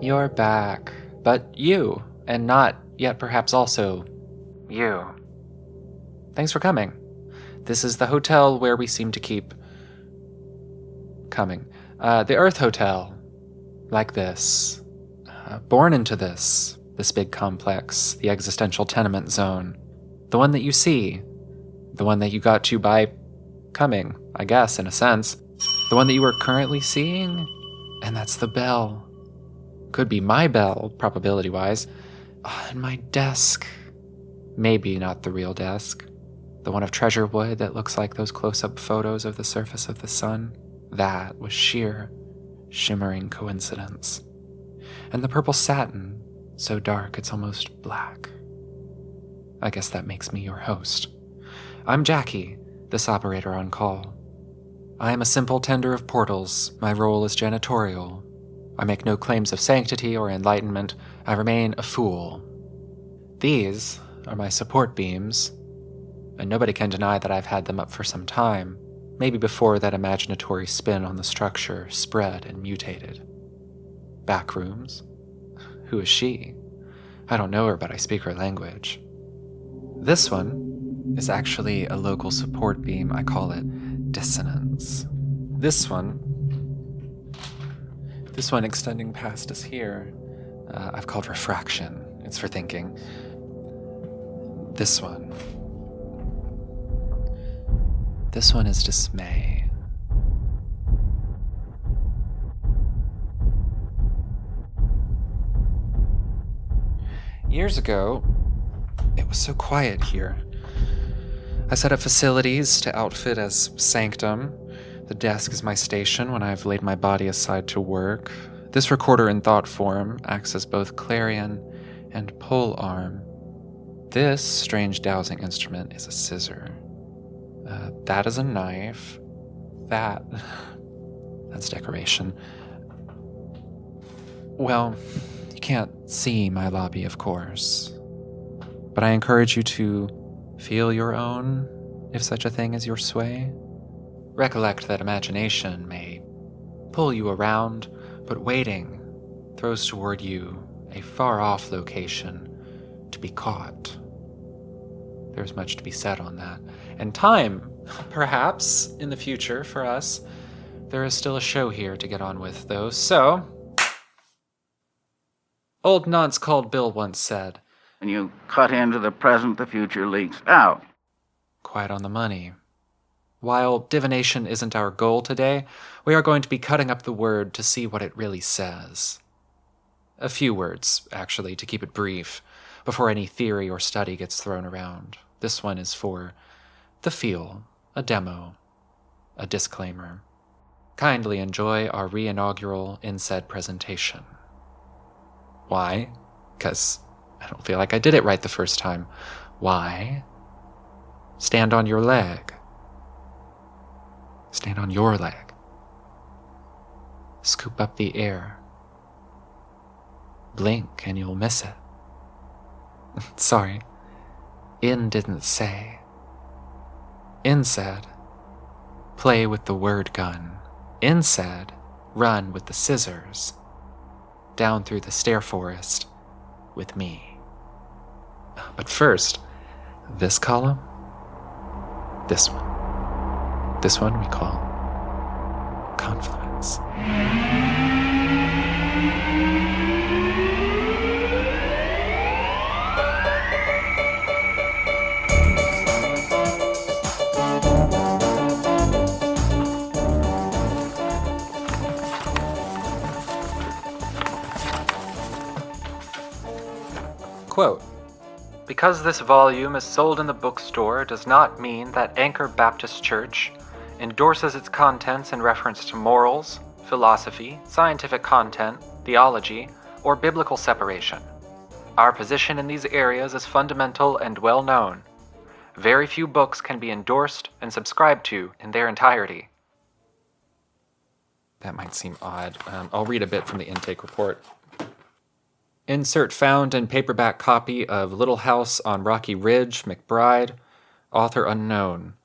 You're back, but you, and not yet perhaps also you. Thanks for coming. This is the hotel where we seem to keep coming. The Earth Hotel. Like this. Born into this big complex, the existential tenement zone. The one that you see. The one that you got to by coming, I guess, in a sense. The one that you are currently seeing. And that's the bell. Could be my bell, probability-wise. And my desk. Maybe not the real desk. The one of treasure wood that looks like those close-up photos of the surface of the sun. That was sheer, shimmering coincidence. And the purple satin, so dark it's almost black. I guess that makes me your host. I'm Jackie, this operator on call. I am a simple tender of portals. My role is janitorial. I make no claims of sanctity or enlightenment. I remain a fool. These are my support beams, and nobody can deny that I've had them up for some time, maybe before that imaginatory spin on the structure spread and mutated. Backrooms? Who is she? I don't know her, but I speak her language. This one is actually a local support beam. I call it dissonance. This one extending past us here, I've called refraction. It's for thinking. This one is dismay. Years ago, it was so quiet here. I set up facilities to outfit as sanctum. The desk is my station when I've laid my body aside to work. This recorder in thought form acts as both clarion and pole arm. This strange dowsing instrument is a scissor. That is a knife. That's decoration. Well, you can't see my lobby, of course. But I encourage you to feel your own, if such a thing as your sway. Recollect that imagination may pull you around, but waiting throws toward you a far-off location to be caught. There's much to be said on that. And time, perhaps, in the future for us. There is still a show here to get on with, though, so... Old Nonce Called Bill once said, "When you cut into the present, the future leaks out." Quite on the money. While divination isn't our goal today, we are going to be cutting up the word to see what it really says. A few words, actually, to keep it brief, before any theory or study gets thrown around. This one is for the feel, a demo, a disclaimer. Kindly enjoy our re-inaugural NSAID presentation. Why? Because I don't feel like I did it right the first time. Why? Stand on your leg. Stand on your leg. Scoop up the air. Blink and you'll miss it. Sorry. In didn't say. In said, play with the word gun. In said, run with the scissors. Down through the stair forest with me. But first, this column, this one. This one we call confluence. Quote, "Because this volume is sold in the bookstore does not mean that Anchor Baptist Church endorses its contents in reference to morals, philosophy, scientific content, theology, or biblical separation. Our position in these areas is fundamental and well known. Very few books can be endorsed and subscribed to in their entirety." That might seem odd. I'll read a bit from the intake report. Insert found in paperback copy of Little House on Rocky Ridge, McBride, Author unknown.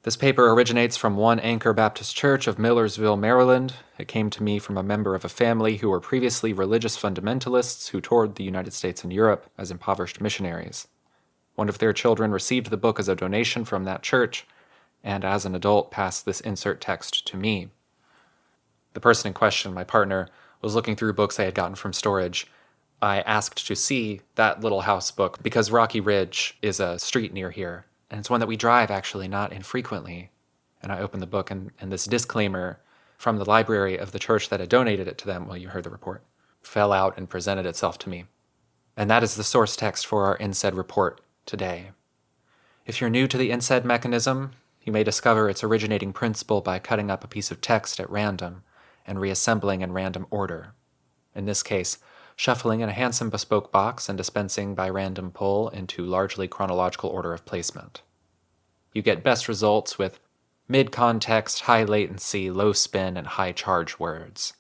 This paper originates from One Anchor Baptist Church of Millersville, Maryland. It came to me from a member of a family who were previously religious fundamentalists who toured the United States and Europe as impoverished missionaries. One of their children received the book as a donation from that church, and as an adult passed this insert text to me. The person in question, my partner, was looking through books they had gotten from storage. I asked to see that Little House book because Rocky Ridge is a street near here, and it's one that we drive actually not infrequently. And I opened the book, and this disclaimer from the library of the church that had donated it to them, well, you heard the report, fell out and presented itself to me. And that is the source text for our NSAID report today. If you're new to the NSAID mechanism, you may discover its originating principle by cutting up a piece of text at random and reassembling in random order. In this case, shuffling in a handsome bespoke box and dispensing by random pull into largely chronological order of placement. You get best results with mid-context, high latency, low spin, and high charge words.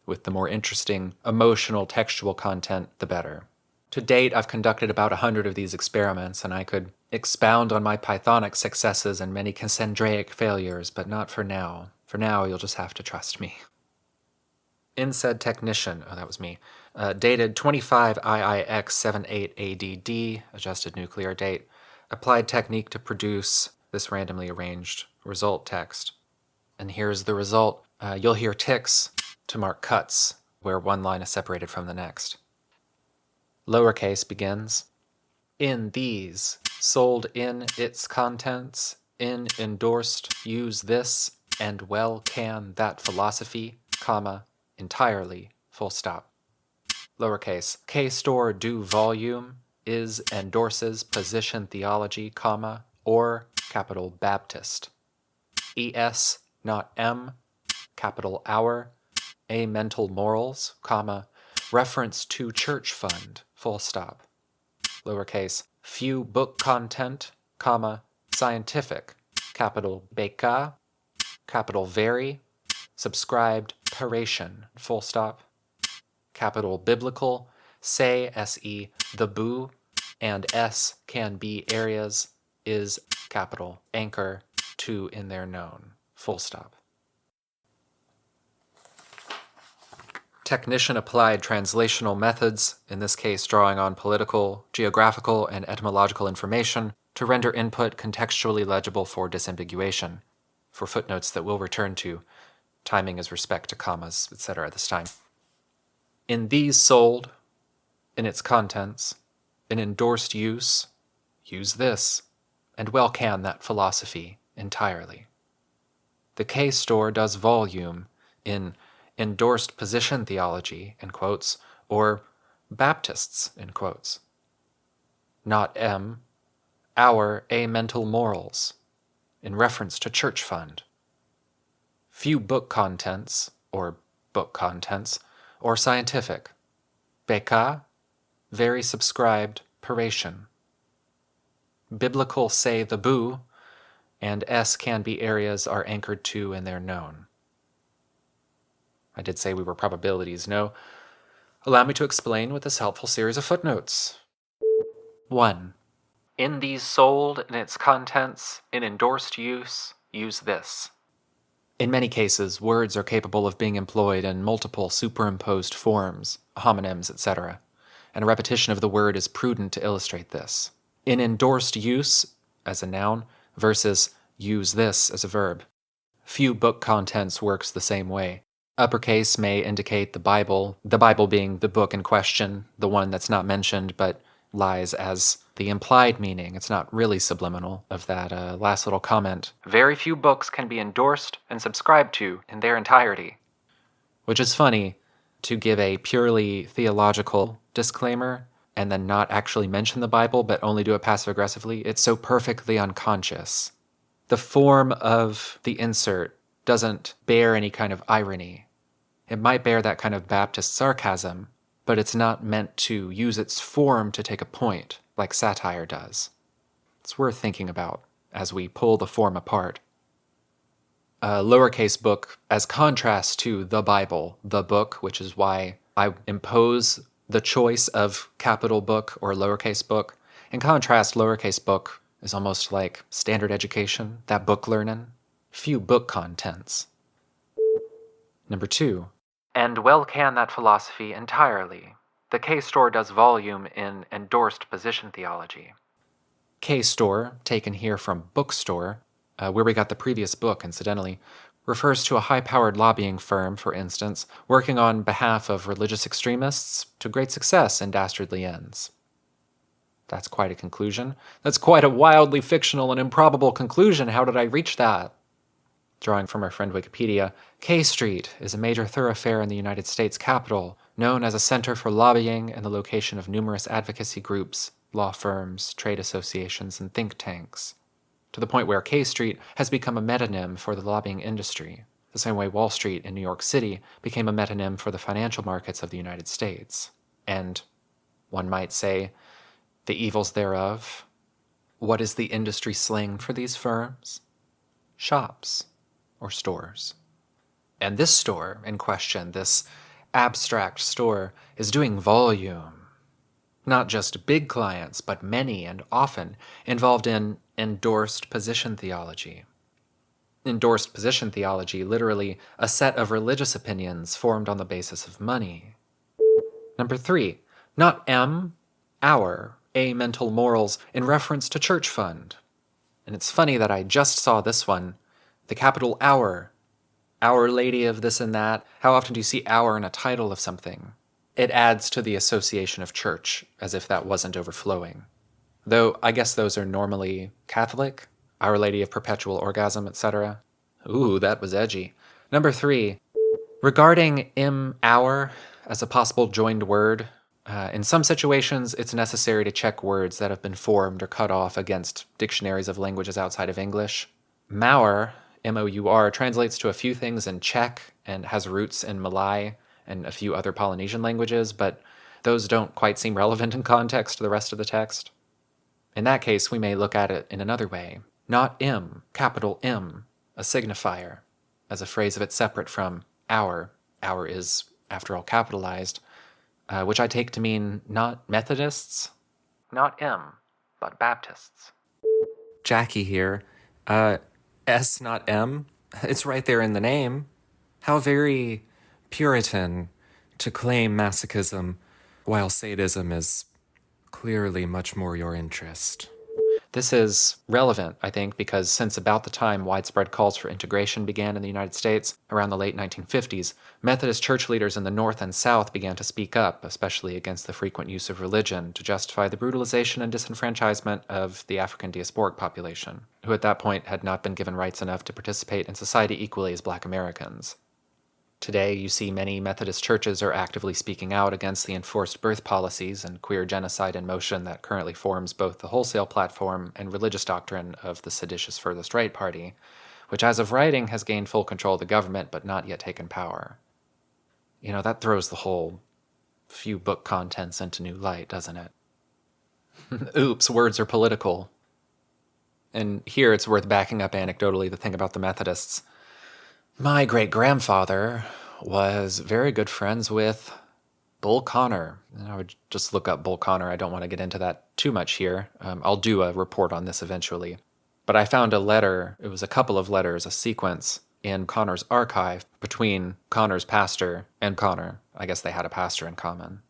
With the more interesting, emotional, textual content, the better. To date, I've conducted about 100 of these experiments, and I could expound on my Pythonic successes and many Cassandraic failures, but not for now. For now, you'll just have to trust me. NSAID technician, that was me, dated 25 IIX 78 ADD, adjusted nuclear date, applied technique to produce this randomly arranged result text. And here's the result. You'll hear ticks to mark cuts, where one line is separated from the next. Lowercase begins, in these, sold in its contents, in endorsed, use this, and well can that philosophy, comma, entirely, full stop. Lowercase, K-store do volume, is endorses position theology, comma, or capital Baptist. ES, not M, capital our, A mental morals, comma, reference to church fund, full stop. Lowercase, few book content, comma, scientific, capital Beka, capital very, subscribed paration, full stop. Capital biblical, say, se, the boo, and s can be areas, is capital anchor, to in their known, full stop. Technician applied translational methods, in this case drawing on political, geographical, and etymological information to render input contextually legible for disambiguation, for footnotes that we'll return to, timing as respect to commas, etc. this time. In these sold, in its contents, in endorsed use, use this, and well can that philosophy entirely. The K-store does volume in endorsed position theology, in quotes, or Baptists, in quotes. Not M, our amental morals, in reference to church fund. Few book contents, or scientific. Beka, very subscribed, paration. Biblical say the boo, and S can be areas are anchored to in their known. I did say we were probabilities, no. Allow me to explain with this helpful series of footnotes. 1. In these sold, in its contents, in endorsed use, use this. In many cases, words are capable of being employed in multiple superimposed forms, homonyms, etc., and a repetition of the word is prudent to illustrate this. In endorsed use, as a noun, versus use this as a verb. Few book contents works the same way. Uppercase may indicate the Bible being the book in question, the one that's not mentioned but lies as the implied meaning, it's not really subliminal, of that last little comment. Very few books can be endorsed and subscribed to in their entirety. Which is funny, to give a purely theological disclaimer and then not actually mention the Bible but only do it passive-aggressively. It's so perfectly unconscious. The form of the insert doesn't bear any kind of irony. It might bear that kind of Baptist sarcasm, but it's not meant to use its form to take a point, like satire does. It's worth thinking about as we pull the form apart. A lowercase book as contrast to the Bible, the book, which is why I impose the choice of capital book or lowercase book. In contrast, lowercase book is almost like standard education, that book learning. Few book contents. Number 2. And well can that philosophy entirely. The K-store does volume in endorsed position theology. K-store, taken here from bookstore, where we got the previous book, incidentally, refers to a high-powered lobbying firm, for instance, working on behalf of religious extremists to great success and dastardly ends. That's quite a conclusion. That's quite a wildly fictional and improbable conclusion. How did I reach that? Drawing from our friend Wikipedia, K Street is a major thoroughfare in the United States capital, known as a center for lobbying and the location of numerous advocacy groups, law firms, trade associations, and think tanks, to the point where K Street has become a metonym for the lobbying industry, the same way Wall Street in New York City became a metonym for the financial markets of the United States. And, one might say, the evils thereof. What is the industry slang for these firms? Shops, or stores. And this store in question, this abstract store, is doing volume. Not just big clients, but many and often involved in endorsed position theology. Endorsed position theology, literally a set of religious opinions formed on the basis of money. Number 3, not M, our, A mental morals in reference to church fund. And it's funny that I just saw this one, the capital Our Lady of this and that. How often do you see our in a title of something? It adds to the association of church, as if that wasn't overflowing. Though I guess those are normally Catholic, Our Lady of Perpetual Orgasm, etc. Ooh, that was edgy. Number 3, regarding our as a possible joined word, in some situations it's necessary to check words that have been formed or cut off against dictionaries of languages outside of English. Maur, M-O-U-R, translates to a few things in Czech and has roots in Malay and a few other Polynesian languages, but those don't quite seem relevant in context to the rest of the text. In that case, we may look at it in another way. Not M, capital M, a signifier, as a phrase of it separate from our. Our is, after all, capitalized, which I take to mean not Methodists, not M, but Baptists. Jackie here. S, not M? It's right there in the name. How very Puritan to claim masochism, while sadism is clearly much more your interest. This is relevant, I think, because since about the time widespread calls for integration began in the United States, around the late 1950s, Methodist church leaders in the North and South began to speak up, especially against the frequent use of religion, to justify the brutalization and disenfranchisement of the African diasporic population, who at that point had not been given rights enough to participate in society equally as Black Americans. Today, you see many Methodist churches are actively speaking out against the enforced birth policies and queer genocide in motion that currently forms both the wholesale platform and religious doctrine of the seditious Furthest Right Party, which as of writing has gained full control of the government but not yet taken power. You know, that throws the whole few book contents into new light, doesn't it? Oops, words are political. And here it's worth backing up anecdotally the thing about the Methodists. My great-grandfather was very good friends with Bull Connor. And I would just look up Bull Connor. I don't want to get into that too much here. I'll do a report on this eventually. But I found a letter, it was a couple of letters, a sequence, in Connor's archive between Connor's pastor and Connor. I guess they had a pastor in common.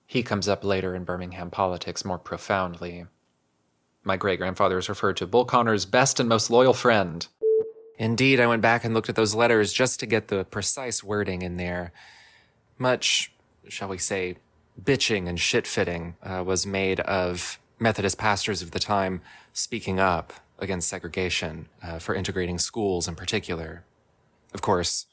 He comes up later in Birmingham politics more profoundly. My great-grandfather is referred to Bull Connor's best and most loyal friend. Indeed, I went back and looked at those letters just to get the precise wording in there. Much, shall we say, bitching and shit-fitting was made of Methodist pastors of the time speaking up against segregation, for integrating schools in particular. Of course,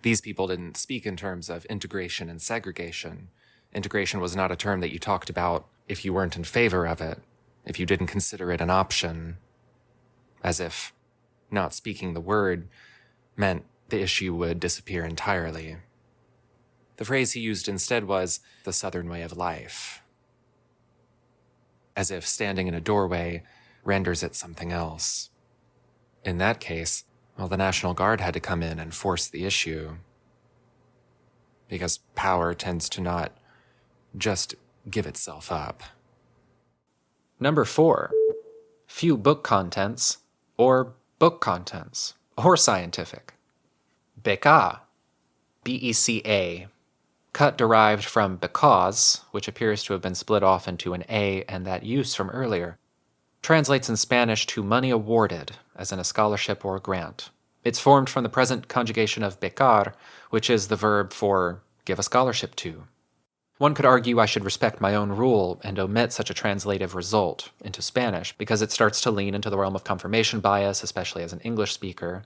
these people didn't speak in terms of integration and segregation. Integration was not a term that you talked about if you weren't in favor of it, if you didn't consider it an option, as if not speaking the word meant the issue would disappear entirely. The phrase he used instead was the Southern way of life, as if standing in a doorway renders it something else. In that case, well, the National Guard had to come in and force the issue, because power tends to not just give itself up. Number 4. few book contents, or book contents, or scientific. Beca, B-E-C-A, cut derived from because, which appears to have been split off into an A and that use from earlier, translates in Spanish to money awarded, as in a scholarship or a grant. It's formed from the present conjugation of becar, which is the verb for give a scholarship to. One could argue I should respect my own rule and omit such a translative result into Spanish because it starts to lean into the realm of confirmation bias, especially as an English speaker.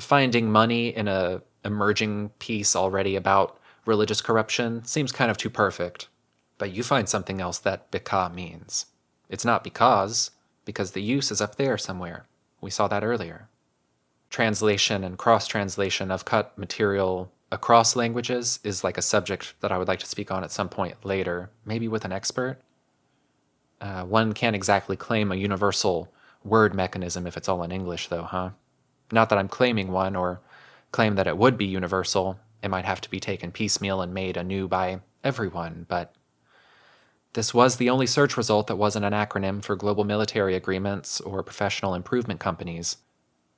Finding money in a emerging piece already about religious corruption seems kind of too perfect. But you find something else that beca means. It's not because the use is up there somewhere. We saw that earlier. Translation and cross-translation of cut material across languages is like a subject that I would like to speak on at some point later, maybe with an expert. One can't exactly claim a universal word mechanism if it's all in English, though, huh? Not that I'm claiming one or claim that it would be universal. It might have to be taken piecemeal and made anew by everyone, but this was the only search result that wasn't an acronym for global military agreements or professional improvement companies.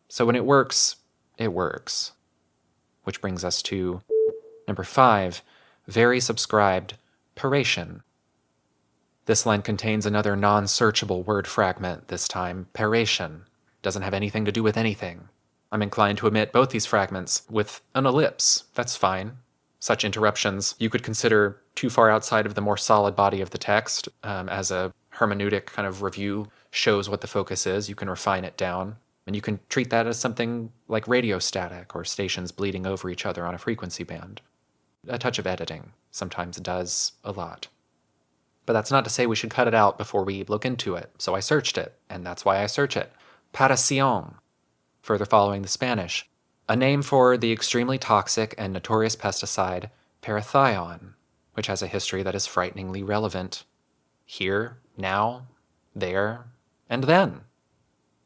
So when it works, it works. Which brings us to number 5, very subscribed, peration. This line contains another non-searchable word fragment, this time peration. Doesn't have anything to do with anything. I'm inclined to omit both these fragments with an ellipse. That's fine. Such interruptions you could consider too far outside of the more solid body of the text. As a hermeneutic kind of review shows what the focus is, you can refine it down. And you can treat that as something like radio static or stations bleeding over each other on a frequency band. A touch of editing sometimes does a lot. But that's not to say we should cut it out before we look into it, so I searched it, and that's why I search it. Paración, further following the Spanish, a name for the extremely toxic and notorious pesticide parathion, which has a history that is frighteningly relevant. Here, now, there, and then.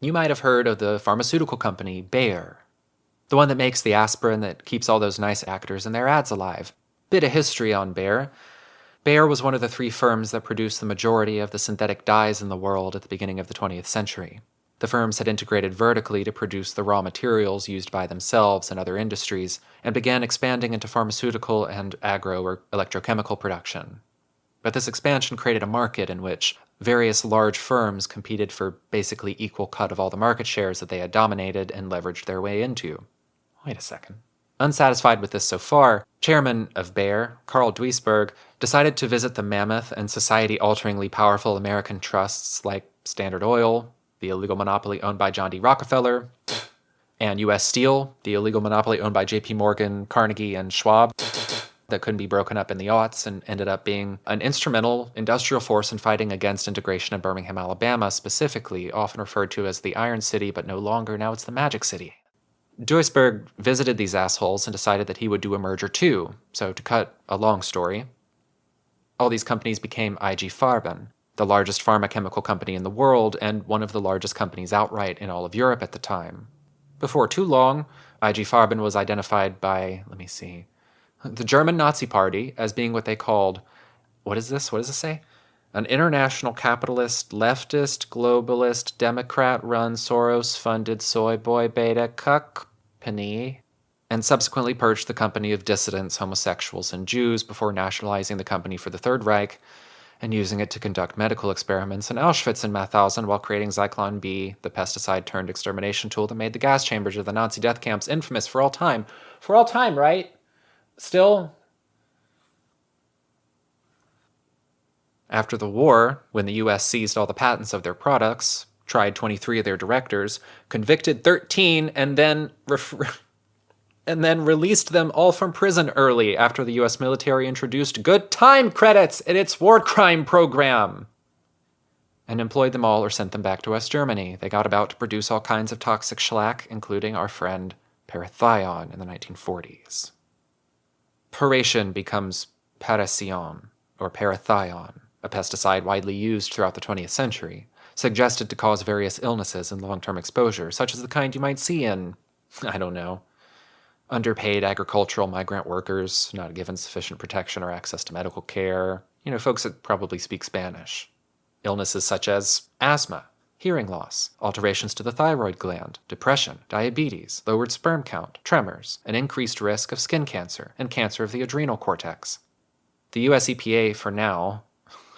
You might have heard of the pharmaceutical company Bayer, the one that makes the aspirin that keeps all those nice actors and their ads alive. Bit of history on Bayer. Bayer was one of the 3 firms that produced the majority of the synthetic dyes in the world at the beginning of the 20th century. The firms had integrated vertically to produce the raw materials used by themselves and other industries, and began expanding into pharmaceutical and agro or electrochemical production. But this expansion created a market in which various large firms competed for basically equal cut of all the market shares that they had dominated and leveraged their way into. Wait a second. Unsatisfied with this so far, chairman of Bayer, Carl Duisberg, decided to visit the mammoth and society-alteringly powerful American trusts like Standard Oil, the illegal monopoly owned by John D. Rockefeller, and U.S. Steel, the illegal monopoly owned by J.P. Morgan, Carnegie, and Schwab, that couldn't be broken up in the aughts and ended up being an instrumental industrial force in fighting against integration in Birmingham, Alabama, specifically, often referred to as the Iron City, but no longer, now it's the Magic City. Duisberg visited these assholes and decided that he would do a merger too. So to cut a long story, all these companies became IG Farben, the largest pharmaceutical company in the world and one of the largest companies outright in all of Europe at the time. Before too long, IG Farben was identified by, the German Nazi Party as being what they called, what does this say? An international capitalist, leftist, globalist, Democrat-run, Soros-funded soy boy beta company, and subsequently purged the company of dissidents, homosexuals, and Jews before nationalizing the company for the Third Reich and using it to conduct medical experiments in Auschwitz and Mauthausen while creating Zyklon B, the pesticide-turned-extermination tool that made the gas chambers of the Nazi death camps infamous for all time. For all time, right? Still, after the war, when the U.S. seized all the patents of their products, tried 23 of their directors, convicted 13, and then released them all from prison early after the U.S. military introduced good time credits in its war crime program and employed them all or sent them back to West Germany. They got about to produce all kinds of toxic shellac, including our friend parathion in the 1940s. Peration becomes paración, or parathion, a pesticide widely used throughout the 20th century, suggested to cause various illnesses and long-term exposure, such as the kind you might see in, underpaid agricultural migrant workers, not given sufficient protection or access to medical care, folks that probably speak Spanish. Illnesses such as asthma, hearing loss, alterations to the thyroid gland, depression, diabetes, lowered sperm count, tremors, an increased risk of skin cancer, and cancer of the adrenal cortex. The US EPA, for now,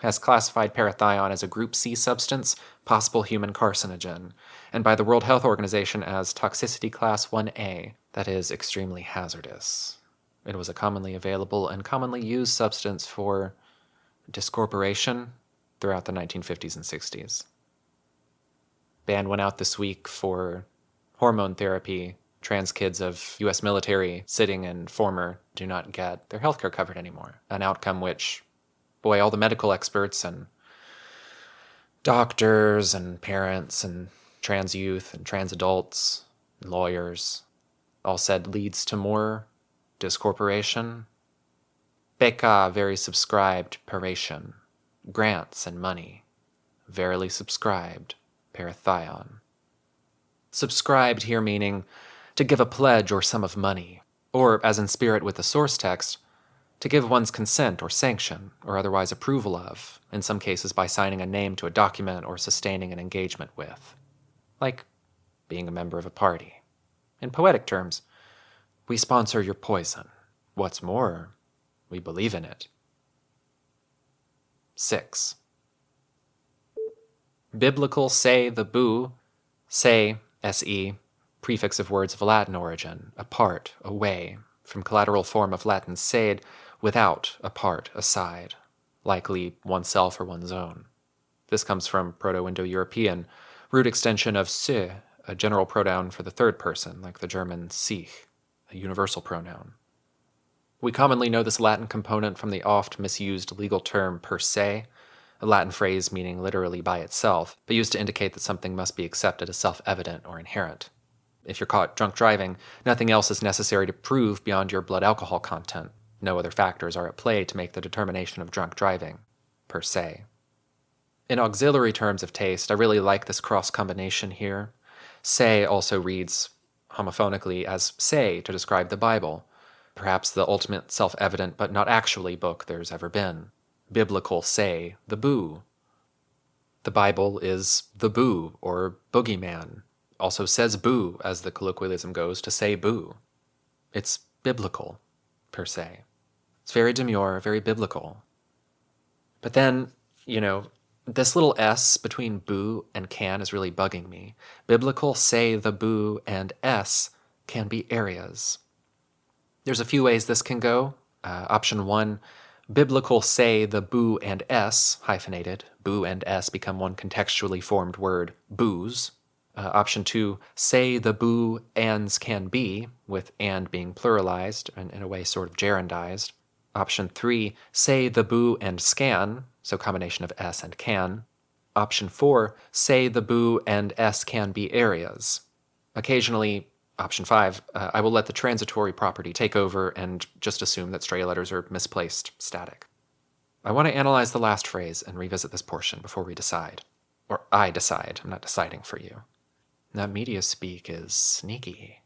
has classified parathion as a Group C substance, possible human carcinogen, and by the World Health Organization as toxicity class 1A, that is extremely hazardous. It was a commonly available and commonly used substance for discorporation throughout the 1950s and 60s. Ban went out this week for hormone therapy. Trans kids of U.S. military sitting and former do not get their healthcare covered anymore, an outcome which, boy, all the medical experts and doctors and parents and trans youth and trans adults and lawyers all said leads to more discorporation. Becca very subscribed paration, grants and money, verily subscribed parathion. Subscribed here meaning to give a pledge or sum of money, or, as in spirit with the source text, to give one's consent or sanction, or otherwise approval of, in some cases by signing a name to a document or sustaining an engagement with. Like being a member of a party. In poetic terms, we sponsor your poison. What's more, we believe in it. 6. Biblical say the boo, say, se, prefix of words of Latin origin, apart, away, from collateral form of Latin sed, without, apart, aside, likely oneself or one's own. This comes from Proto-Indo-European, root extension of se, a general pronoun for the third person, like the German sich, a universal pronoun. We commonly know this Latin component from the oft misused legal term per se, a Latin phrase meaning literally by itself, but used to indicate that something must be accepted as self-evident or inherent. If you're caught drunk driving, nothing else is necessary to prove beyond your blood alcohol content. No other factors are at play to make the determination of drunk driving, per se. In auxiliary terms of taste, I really like this cross combination here. Se also reads homophonically as say to describe the Bible, perhaps the ultimate self-evident but not actually book there's ever been. Biblical say the boo. The Bible is the boo, or boogeyman. Also says boo, as the colloquialism goes, to say boo. It's biblical, per se. It's very demure, very biblical. But then, this little s between boo and can is really bugging me. Biblical say the boo and s can be areas. There's a few ways this can go. Option 1, biblical say the boo and s, hyphenated. Boo and s become one contextually formed word, booze. Option 2, say the boo ands can be, with and being pluralized and in a way sort of gerundized. Option 3, say the boo and scan, so combination of s and can. Option 4, say the boo and s can be areas. Occasionally, option 5, I will let the transitory property take over and just assume that stray letters are misplaced static. I want to analyze the last phrase and revisit this portion before we decide. Or I decide, I'm not deciding for you. That media speak is sneaky.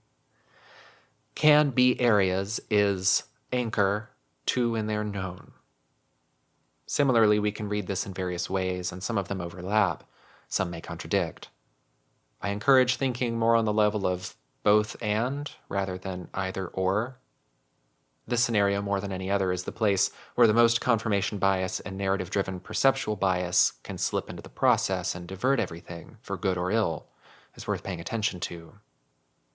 Can be areas is anchor to in their known. Similarly, we can read this in various ways, and some of them overlap. Some may contradict. I encourage thinking more on the level of both and rather than either or. This scenario, more than any other, is the place where the most confirmation bias and narrative-driven perceptual bias can slip into the process and divert everything, for good or ill, is worth paying attention to.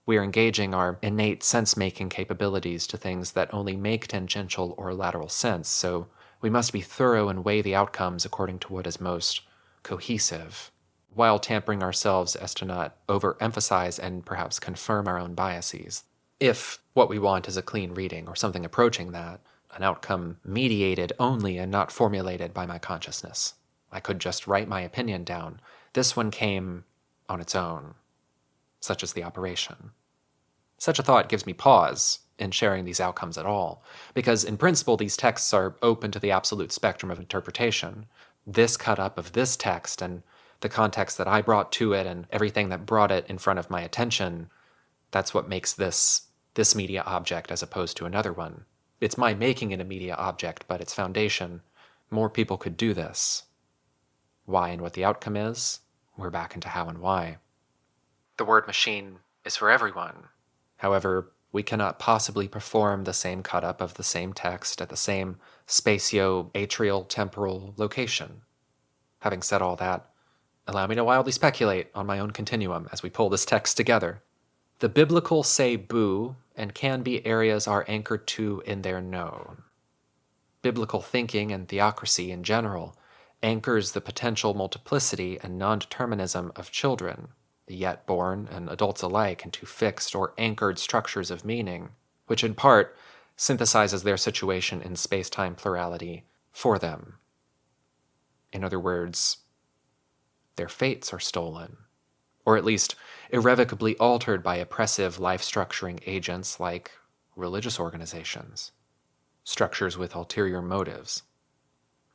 We are engaging our innate sense-making capabilities to things that only make tangential or lateral sense, so we must be thorough and weigh the outcomes according to what is most cohesive, while tampering ourselves as to not overemphasize and perhaps confirm our own biases. If what we want is a clean reading or something approaching that, an outcome mediated only and not formulated by my consciousness, I could just write my opinion down. This one came on its own, such as the operation. Such a thought gives me pause in sharing these outcomes at all, because in principle these texts are open to the absolute spectrum of interpretation. This cut up of this text and the context that I brought to it and everything that brought it in front of my attention, that's what makes this media object as opposed to another one. It's my making it a media object, but its foundation, more people could do this. Why and what the outcome is, we're back into how and why. The word machine is for everyone. However, we cannot possibly perform the same cut-up of the same text at the same spatio-atrial temporal location. Having said all that, allow me to wildly speculate on my own continuum as we pull this text together. The biblical say boo and can be areas are anchored to in their known. Biblical thinking and theocracy in general anchors the potential multiplicity and non-determinism of children, the yet born and adults alike, into fixed or anchored structures of meaning, which in part synthesizes their situation in space-time plurality for them. In other words, their fates are stolen, or at least irrevocably altered by oppressive life-structuring agents like religious organizations, structures with ulterior motives.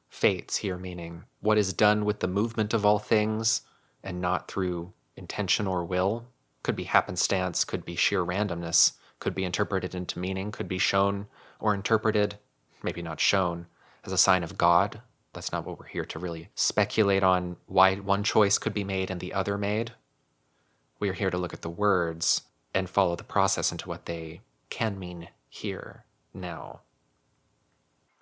Fates here meaning what is done with the movement of all things and not through intention or will. Could be happenstance, could be sheer randomness, could be interpreted into meaning, could be shown or interpreted, maybe not shown, as a sign of God. That's not what we're here to really speculate on why one choice could be made and the other made. We are here to look at the words and follow the process into what they can mean here, now.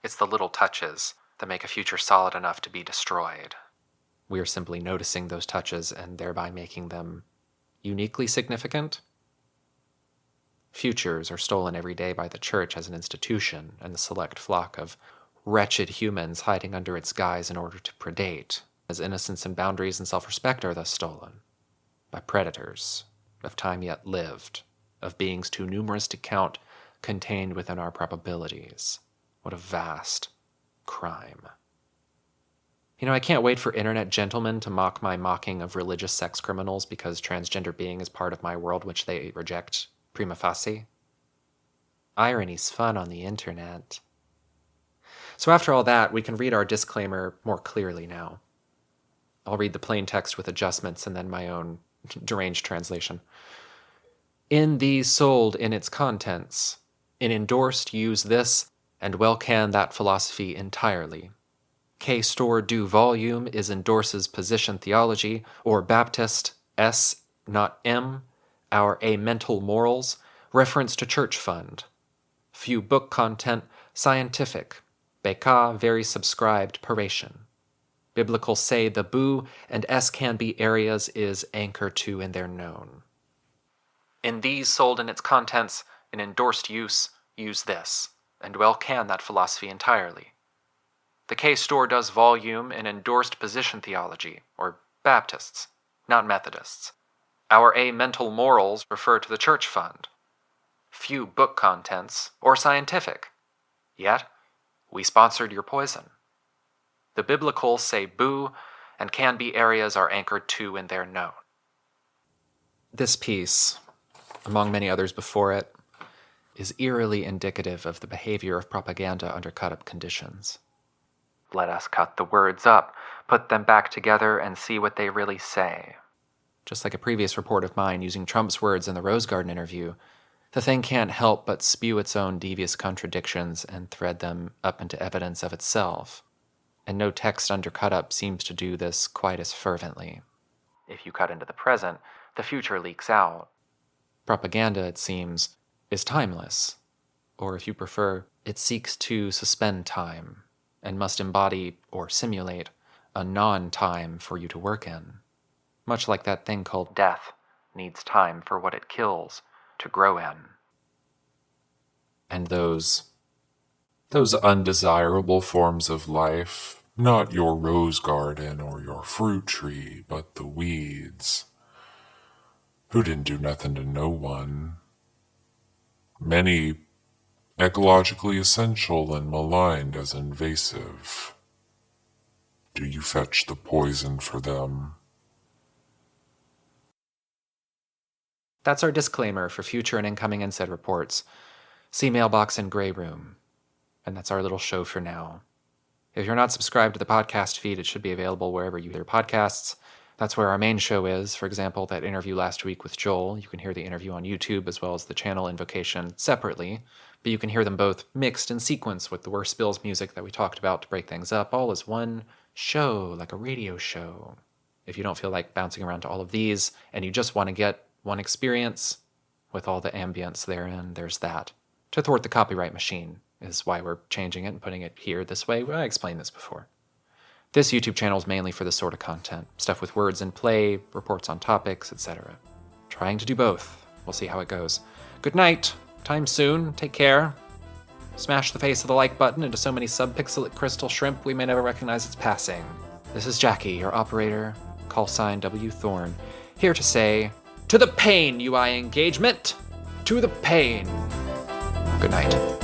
It's the little touches that make a future solid enough to be destroyed. We are simply noticing those touches and thereby making them uniquely significant. Futures are stolen every day by the church as an institution and the select flock of wretched humans hiding under its guise in order to predate, as innocence and boundaries and self-respect are thus stolen by predators of time yet lived, of beings too numerous to count, contained within our probabilities. What a vast crime. I can't wait for internet gentlemen to mock my mocking of religious sex criminals because transgender being is part of my world which they reject prima facie. Irony's fun on the internet. So after all that, we can read our disclaimer more clearly now. I'll read the plain text with adjustments and then my own deranged translation. In these sold in its contents, in endorsed use this, and well can that philosophy entirely. K store do volume is endorses position theology, or Baptist, S, not M, our A mental morals, reference to church fund. Few book content, scientific, Beka very subscribed paration. Biblical say the boo and S can be areas is anchor to in their known. In these sold in its contents, in endorsed use this, and well can that philosophy entirely. The K store does volume in endorsed position theology, or Baptists, not Methodists. Our A mental morals refer to the church fund. Few book contents, or scientific. Yet, we sponsored your poison. The biblical say boo, and can be areas are anchored to in their known. This piece, among many others before it, is eerily indicative of the behavior of propaganda under cut-up conditions. Let us cut the words up, put them back together, and see what they really say. Just like a previous report of mine using Trump's words in the Rose Garden interview, the thing can't help but spew its own devious contradictions and thread them up into evidence of itself. And no text under cut-up seems to do this quite as fervently. If you cut into the present, the future leaks out. Propaganda, it seems, is timeless, or if you prefer, it seeks to suspend time, and must embody or simulate a non-time for you to work in. Much like that thing called death needs time for what it kills to grow in. And those undesirable forms of life, not your rose garden or your fruit tree, but the weeds, who didn't do nothing to no one. Many ecologically essential and maligned as invasive. Do you fetch the poison for them? That's our disclaimer for future and incoming NSAID reports. See mailbox and gray room. And that's our little show for now. If you're not subscribed to the podcast feed, it should be available wherever you hear podcasts. That's where our main show is. For example, that interview last week with Joel. You can hear the interview on YouTube as well as the channel Invocation separately. But you can hear them both mixed in sequence with the Worst Spills music that we talked about to break things up, all as one show, like a radio show. If you don't feel like bouncing around to all of these and you just want to get one experience with all the ambience therein, there's that. To thwart the copyright machine is why we're changing it and putting it here this way. Well, I explained this before. This YouTube channel is mainly for this sort of content. Stuff with words in play, reports on topics, etc. Trying to do both. We'll see how it goes. Good night. Time soon. Take care. Smash the face of the like button into so many subpixelate crystal shrimp we may never recognize its passing. This is Jackie, your operator, callsign W. Thorne, here to say, to the pain, UI engagement! To the pain! Good night.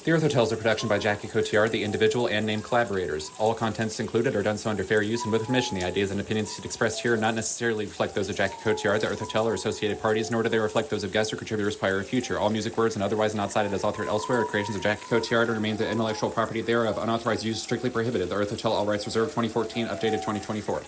The Earth Hotel is a production by Jackie Cotillard, the individual and named collaborators. All contents included are done so under fair use and with permission. The ideas and opinions expressed here not necessarily reflect those of Jackie Cotillard, the Earth Hotel, or associated parties, nor do they reflect those of guests or contributors prior or future. All music, words, and otherwise not cited as authored elsewhere are creations of Jackie Cotillard and remain the intellectual property thereof. Unauthorized use strictly prohibited. The Earth Hotel, all rights reserved, 2014, updated 2024.